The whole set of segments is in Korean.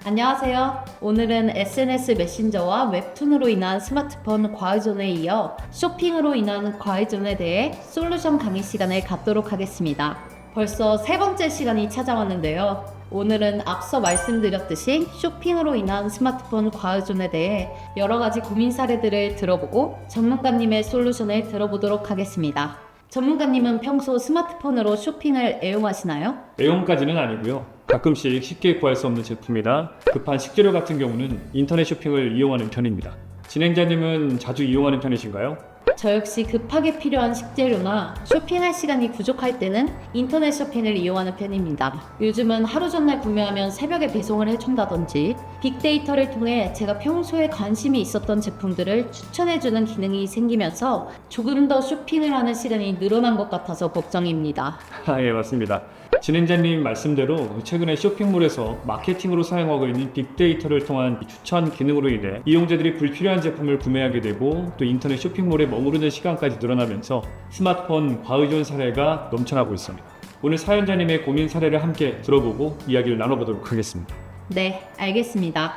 안녕하세요. 오늘은 SNS 메신저와 웹툰으로 인한 스마트폰 과의존에 이어 쇼핑으로 인한 과의존에 대해 솔루션 강의 시간을 갖도록 하겠습니다. 벌써 세 번째 시간이 찾아왔는데요. 오늘은 앞서 말씀드렸듯이 쇼핑으로 인한 스마트폰 과의존에 대해 여러 가지 고민 사례들을 들어보고 전문가님의 솔루션을 들어보도록 하겠습니다. 전문가님은 평소 스마트폰으로 쇼핑을 애용하시나요? 애용까지는 아니고요. 가끔씩 쉽게 구할 수 없는 제품이나 급한 식재료 같은 경우는 인터넷 쇼핑을 이용하는 편입니다. 진행자님은 자주 이용하는 편이신가요? 저 역시 급하게 필요한 식재료나 쇼핑할 시간이 부족할 때는 인터넷 쇼핑을 이용하는 편입니다. 요즘은 하루 전날 구매하면 새벽에 배송을 해준다든지 빅데이터를 통해 제가 평소에 관심이 있었던 제품들을 추천해주는 기능이 생기면서 조금 더 쇼핑을 하는 시간이 늘어난 것 같아서 걱정입니다. 예, 맞습니다. 진행자님 말씀대로 최근에 쇼핑몰에서 마케팅으로 사용하고 있는 빅데이터를 통한 추천 기능으로 인해 이용자들이 불필요한 제품을 구매하게 되고 또 인터넷 쇼핑몰에 머무르는 시간까지 늘어나면서 스마트폰 과의존 사례가 넘쳐나고 있습니다. 오늘 사연자님의 고민 사례를 함께 들어보고 이야기를 나눠보도록 하겠습니다. 네, 알겠습니다.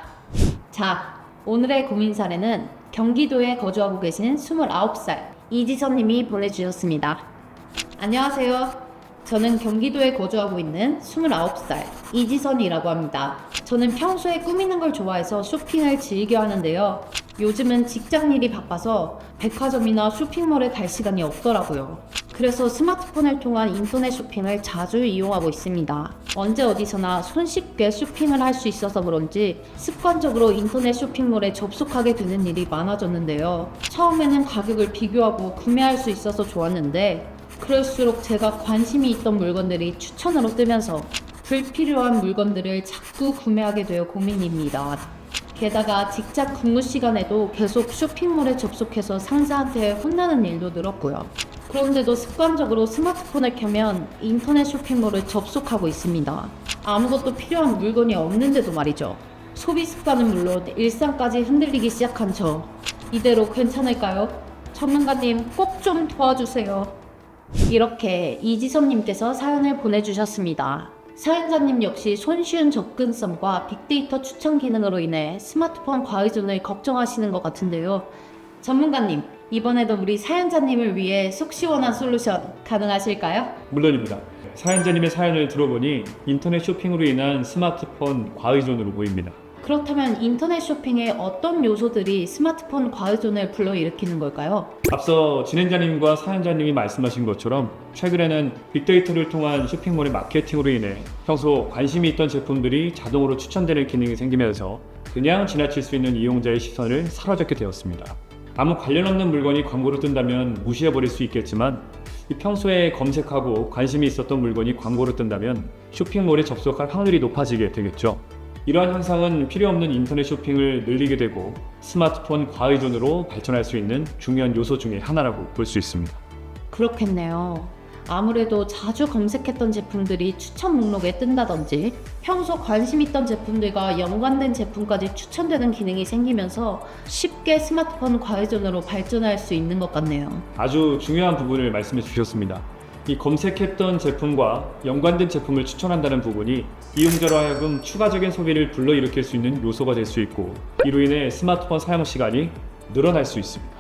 자, 오늘의 고민 사례는 경기도에 거주하고 계신 29살 이지선님이 보내주셨습니다. 안녕하세요. 저는 경기도에 거주하고 있는 29살 이지선이라고 합니다. 저는 평소에 꾸미는 걸 좋아해서 쇼핑을 즐겨 하는데요. 요즘은 직장 일이 바빠서 백화점이나 쇼핑몰에 갈 시간이 없더라고요. 그래서 스마트폰을 통한 인터넷 쇼핑을 자주 이용하고 있습니다. 언제 어디서나 손쉽게 쇼핑을 할 수 있어서 그런지 습관적으로 인터넷 쇼핑몰에 접속하게 되는 일이 많아졌는데요. 처음에는 가격을 비교하고 구매할 수 있어서 좋았는데 그럴수록 제가 관심이 있던 물건들이 추천으로 뜨면서 불필요한 물건들을 자꾸 구매하게 되어 고민입니다. 게다가 직장 근무 시간에도 계속 쇼핑몰에 접속해서 상사한테 혼나는 일도 늘었고요. 그런데도 습관적으로 스마트폰을 켜면 인터넷 쇼핑몰을 접속하고 있습니다. 아무것도 필요한 물건이 없는데도 말이죠. 소비 습관은 물론 일상까지 흔들리기 시작한 저. 이대로 괜찮을까요? 전문가님 꼭 좀 도와주세요. 이렇게 이지선님께서 사연을 보내주셨습니다. 사연자님 역시 손쉬운 접근성과 빅데이터 추천 기능으로 인해 스마트폰 과의존을 걱정하시는 것 같은데요. 전문가님, 이번에도 우리 사연자님을 위해 속 시원한 솔루션 가능하실까요? 물론입니다. 사연자님의 사연을 들어보니 인터넷 쇼핑으로 인한 스마트폰 과의존으로 보입니다. 그렇다면 인터넷 쇼핑의 어떤 요소들이 스마트폰 과의존을 불러일으키는 걸까요? 앞서 진행자님과 사연자님이 말씀하신 것처럼 최근에는 빅데이터를 통한 쇼핑몰의 마케팅으로 인해 평소 관심이 있던 제품들이 자동으로 추천되는 기능이 생기면서 그냥 지나칠 수 있는 이용자의 시선을 사로잡게 되었습니다. 아무 관련 없는 물건이 광고로 뜬다면 무시해버릴 수 있겠지만 평소에 검색하고 관심이 있었던 물건이 광고로 뜬다면 쇼핑몰에 접속할 확률이 높아지게 되겠죠. 이러한 현상은 필요 없는 인터넷 쇼핑을 늘리게 되고 스마트폰 과의존으로 발전할 수 있는 중요한 요소 중에 하나라고 볼 수 있습니다. 그렇겠네요. 아무래도 자주 검색했던 제품들이 추천 목록에 뜬다든지 평소 관심 있던 제품들과 연관된 제품까지 추천되는 기능이 생기면서 쉽게 스마트폰 과의존으로 발전할 수 있는 것 같네요. 아주 중요한 부분을 말씀해 주셨습니다. 이 검색했던 제품과 연관된 제품을 추천한다는 부분이 이용자로 하여금 추가적인 소비를 불러일으킬 수 있는 요소가 될 수 있고 이로 인해 스마트폰 사용 시간이 늘어날 수 있습니다.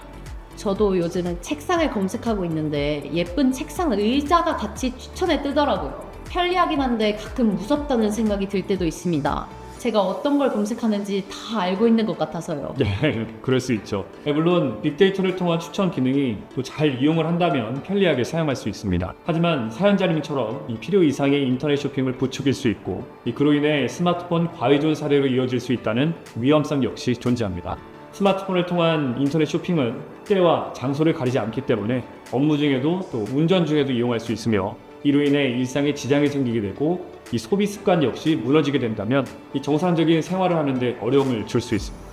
저도 요즘은 책상을 검색하고 있는데 예쁜 책상 의자가 같이 추천에 뜨더라고요. 편리하긴 한데 가끔 무섭다는 생각이 들 때도 있습니다. 제가 어떤 걸 검색하는지 다 알고 있는 것 같아서요. 네, 그럴 수 있죠. 물론 빅데이터를 통한 추천 기능이 또 잘 이용을 한다면 편리하게 사용할 수 있습니다. 하지만 사연자님처럼 이 필요 이상의 인터넷 쇼핑을 부추길 수 있고 그로 인해 스마트폰 과의존 사례로 이어질 수 있다는 위험성 역시 존재합니다. 스마트폰을 통한 인터넷 쇼핑은 때와 장소를 가리지 않기 때문에 업무 중에도 또 운전 중에도 이용할 수 있으며 이로 인해 일상에 지장이 생기게 되고 이 소비 습관 역시 무너지게 된다면 이 정상적인 생활을 하는데 어려움을 줄 수 있습니다.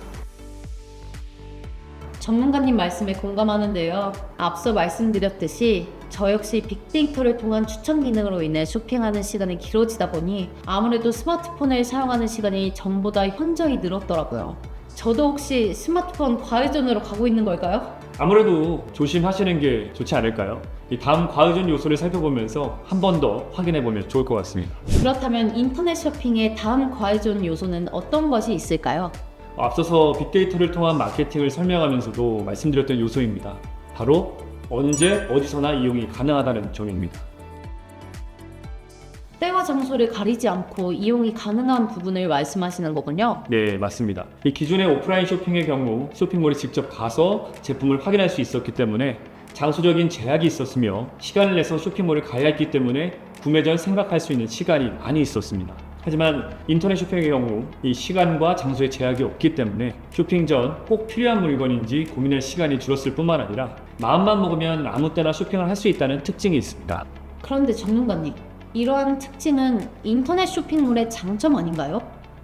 전문가님 말씀에 공감하는데요. 앞서 말씀드렸듯이 저 역시 빅데이터를 통한 추천 기능으로 인해 쇼핑하는 시간이 길어지다 보니 아무래도 스마트폰을 사용하는 시간이 전보다 현저히 늘었더라고요. 저도 혹시 스마트폰 과의존으로 가고 있는 걸까요? 아무래도 조심하시는 게 좋지 않을까요? 이 다음 과의존 요소를 살펴보면서 한 번 더 확인해 보면 좋을 것 같습니다. 그렇다면 인터넷 쇼핑의 다음 과의존 요소는 어떤 것이 있을까요? 앞서서 빅데이터를 통한 마케팅을 설명하면서도 말씀드렸던 요소입니다. 바로 언제 어디서나 이용이 가능하다는 점입니다. 때와 장소를 가리지 않고 이용이 가능한 부분을 말씀하시는 거군요. 네, 맞습니다. 이 기존의 오프라인 쇼핑의 경우 쇼핑몰에 직접 가서 제품을 확인할 수 있었기 때문에 장소적인 제약이 있었으며 시간을 내서 쇼핑몰을 가야 했기 때문에 구매 전 생각할 수 있는 시간이 많이 있었습니다. 하지만 인터넷 쇼핑의 경우 이 시간과 장소의 제약이 없기 때문에 쇼핑 전 꼭 필요한 물건인지 고민할 시간이 줄었을 뿐만 아니라 마음만 먹으면 아무 때나 쇼핑을 할 수 있다는 특징이 있습니다. 그런데 전문가님, 이러한 특징은 인터넷 쇼핑몰의 장점 아닌가요?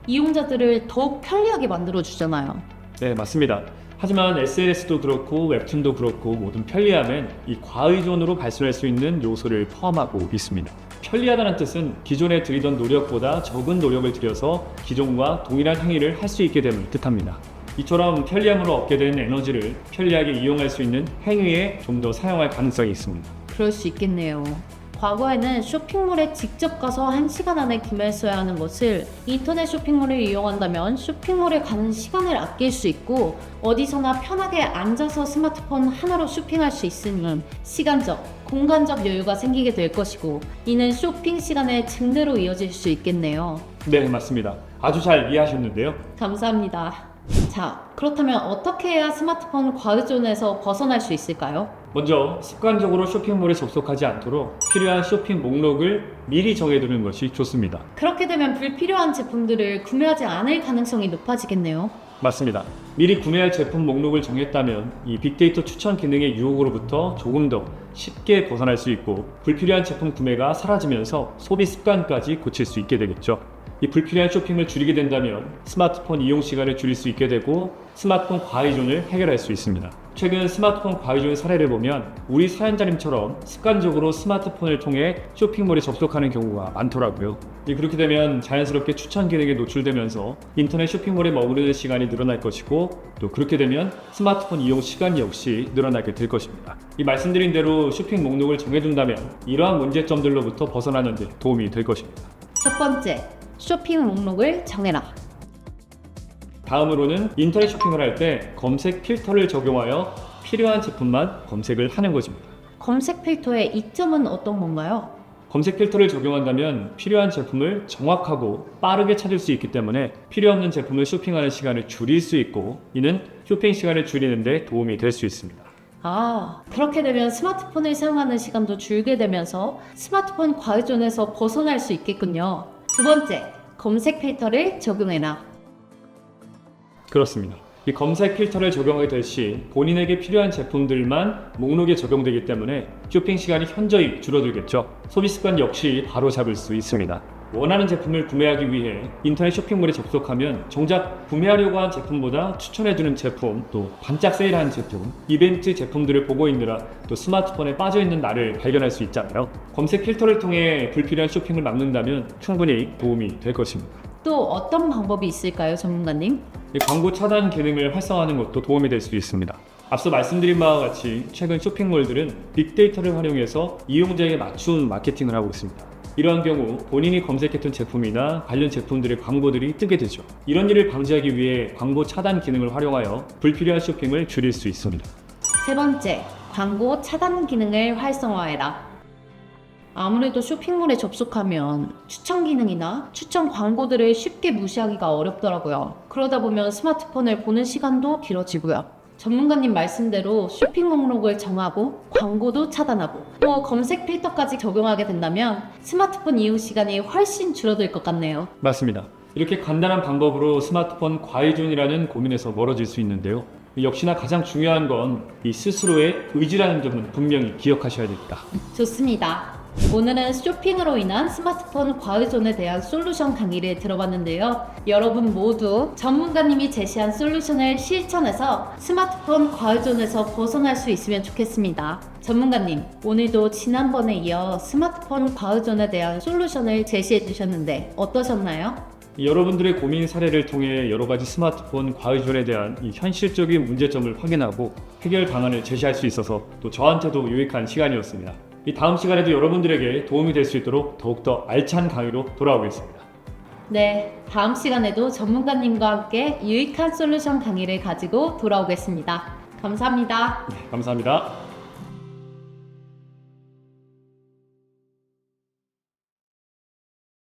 이용자들을 더욱 편리하게 만들어주잖아요. 네, 맞습니다. 하지만 SNS도 그렇고 웹툰도 그렇고 모든 편리함엔 이 과의존으로 발생할 수 있는 요소를 포함하고 있습니다. 편리하다는 뜻은 기존에 들이던 노력보다 적은 노력을 들여서 기존과 동일한 행위를 할 수 있게 됨을 뜻합니다. 이처럼 편리함으로 얻게 된 에너지를 편리하게 이용할 수 있는 행위에 좀 더 사용할 가능성이 있습니다. 그럴 수 있겠네요. 과거에는 쇼핑몰에 직접 가서 1시간 안에 구매했어야 하는 것을 인터넷 쇼핑몰을 이용한다면 쇼핑몰에 가는 시간을 아낄 수 있고 어디서나 편하게 앉아서 스마트폰 하나로 쇼핑할 수 있으니 시간적, 공간적 여유가 생기게 될 것이고 이는 쇼핑 시간의 증대로 이어질 수 있겠네요. 네, 맞습니다. 아주 잘 이해하셨는데요. 감사합니다. 자, 그렇다면 어떻게 해야 스마트폰 과의존에서 벗어날 수 있을까요? 먼저 습관적으로 쇼핑몰에 접속하지 않도록 필요한 쇼핑 목록을 미리 정해두는 것이 좋습니다. 그렇게 되면 불필요한 제품들을 구매하지 않을 가능성이 높아지겠네요. 맞습니다. 미리 구매할 제품 목록을 정했다면 이 빅데이터 추천 기능의 유혹으로부터 조금 더 쉽게 벗어날 수 있고 불필요한 제품 구매가 사라지면서 소비 습관까지 고칠 수 있게 되겠죠. 이 불필요한 쇼핑을 줄이게 된다면 스마트폰 이용 시간을 줄일 수 있게 되고 스마트폰 과의존을 해결할 수 있습니다. 최근 스마트폰 과의존 사례를 보면 우리 사연자님처럼 습관적으로 스마트폰을 통해 쇼핑몰에 접속하는 경우가 많더라고요. 그렇게 되면 자연스럽게 추천 기능에 노출되면서 인터넷 쇼핑몰에 머무르는 시간이 늘어날 것이고 또 그렇게 되면 스마트폰 이용 시간 역시 늘어나게 될 것입니다. 이 말씀드린 대로 쇼핑 목록을 정해둔다면 이러한 문제점들로부터 벗어나는 데 도움이 될 것입니다. 첫 번째, 쇼핑 목록을 정해라. 다음으로는 인터넷 쇼핑을 할 때 검색 필터를 적용하여 필요한 제품만 검색을 하는 것입니다. 검색 필터의 이점은 어떤 건가요? 검색 필터를 적용한다면 필요한 제품을 정확하고 빠르게 찾을 수 있기 때문에 필요 없는 제품을 쇼핑하는 시간을 줄일 수 있고 이는 쇼핑 시간을 줄이는 데 도움이 될 수 있습니다. 아, 그렇게 되면 스마트폰을 사용하는 시간도 줄게 되면서 스마트폰 과의존에서 벗어날 수 있겠군요. 두 번째, 검색 필터를 적용해라. 그렇습니다. 이 검색 필터를 적용하게 될 시 본인에게 필요한 제품들만 목록에 적용되기 때문에 쇼핑 시간이 현저히 줄어들겠죠. 소비 습관 역시 바로 잡을 수 있습니다. 원하는 제품을 구매하기 위해 인터넷 쇼핑몰에 접속하면 정작 구매하려고 한 제품보다 추천해주는 제품, 또 반짝 세일하는 제품, 이벤트 제품들을 보고 있느라 또 스마트폰에 빠져있는 나를 발견할 수 있잖아요. 검색 필터를 통해 불필요한 쇼핑을 막는다면 충분히 도움이 될 것입니다. 또 어떤 방법이 있을까요, 전문가님? 이 광고 차단 기능을 활성화하는 것도 도움이 될 수 있습니다. 앞서 말씀드린 바와 같이 최근 쇼핑몰들은 빅데이터를 활용해서 이용자에게 맞춘 마케팅을 하고 있습니다. 이러한 경우 본인이 검색했던 제품이나 관련 제품들의 광고들이 뜨게 되죠. 이런 일을 방지하기 위해 광고 차단 기능을 활용하여 불필요한 쇼핑을 줄일 수 있습니다. 세 번째, 광고 차단 기능을 활성화해라. 아무래도 쇼핑몰에 접속하면 추천 기능이나 추천 광고들을 쉽게 무시하기가 어렵더라고요. 그러다 보면 스마트폰을 보는 시간도 길어지고요. 전문가님 말씀대로 쇼핑 목록을 정하고 광고도 차단하고 또 검색 필터까지 적용하게 된다면 스마트폰 이용 시간이 훨씬 줄어들 것 같네요. 맞습니다. 이렇게 간단한 방법으로 스마트폰 과의존이라는 고민에서 멀어질 수 있는데요. 역시나 가장 중요한 건 이 스스로의 의지라는 점은 분명히 기억하셔야 됩니다. 좋습니다. 오늘은 쇼핑으로 인한 스마트폰 과의존에 대한 솔루션 강의를 들어봤는데요. 여러분 모두 전문가님이 제시한 솔루션을 실천해서 스마트폰 과의존에서 벗어날 수 있으면 좋겠습니다. 전문가님, 오늘도 지난번에 이어 스마트폰 과의존에 대한 솔루션을 제시해 주셨는데 어떠셨나요? 여러분들의 고민 사례를 통해 여러 가지 스마트폰 과의존에 대한 이 현실적인 문제점을 확인하고 해결 방안을 제시할 수 있어서 또 저한테도 유익한 시간이었습니다. 이 다음 시간에도 여러분들에게 도움이 될 수 있도록 더욱더 알찬 강의로 돌아오겠습니다. 네, 다음 시간에도 전문가님과 함께 유익한 솔루션 강의를 가지고 돌아오겠습니다. 감사합니다. 감사합니다.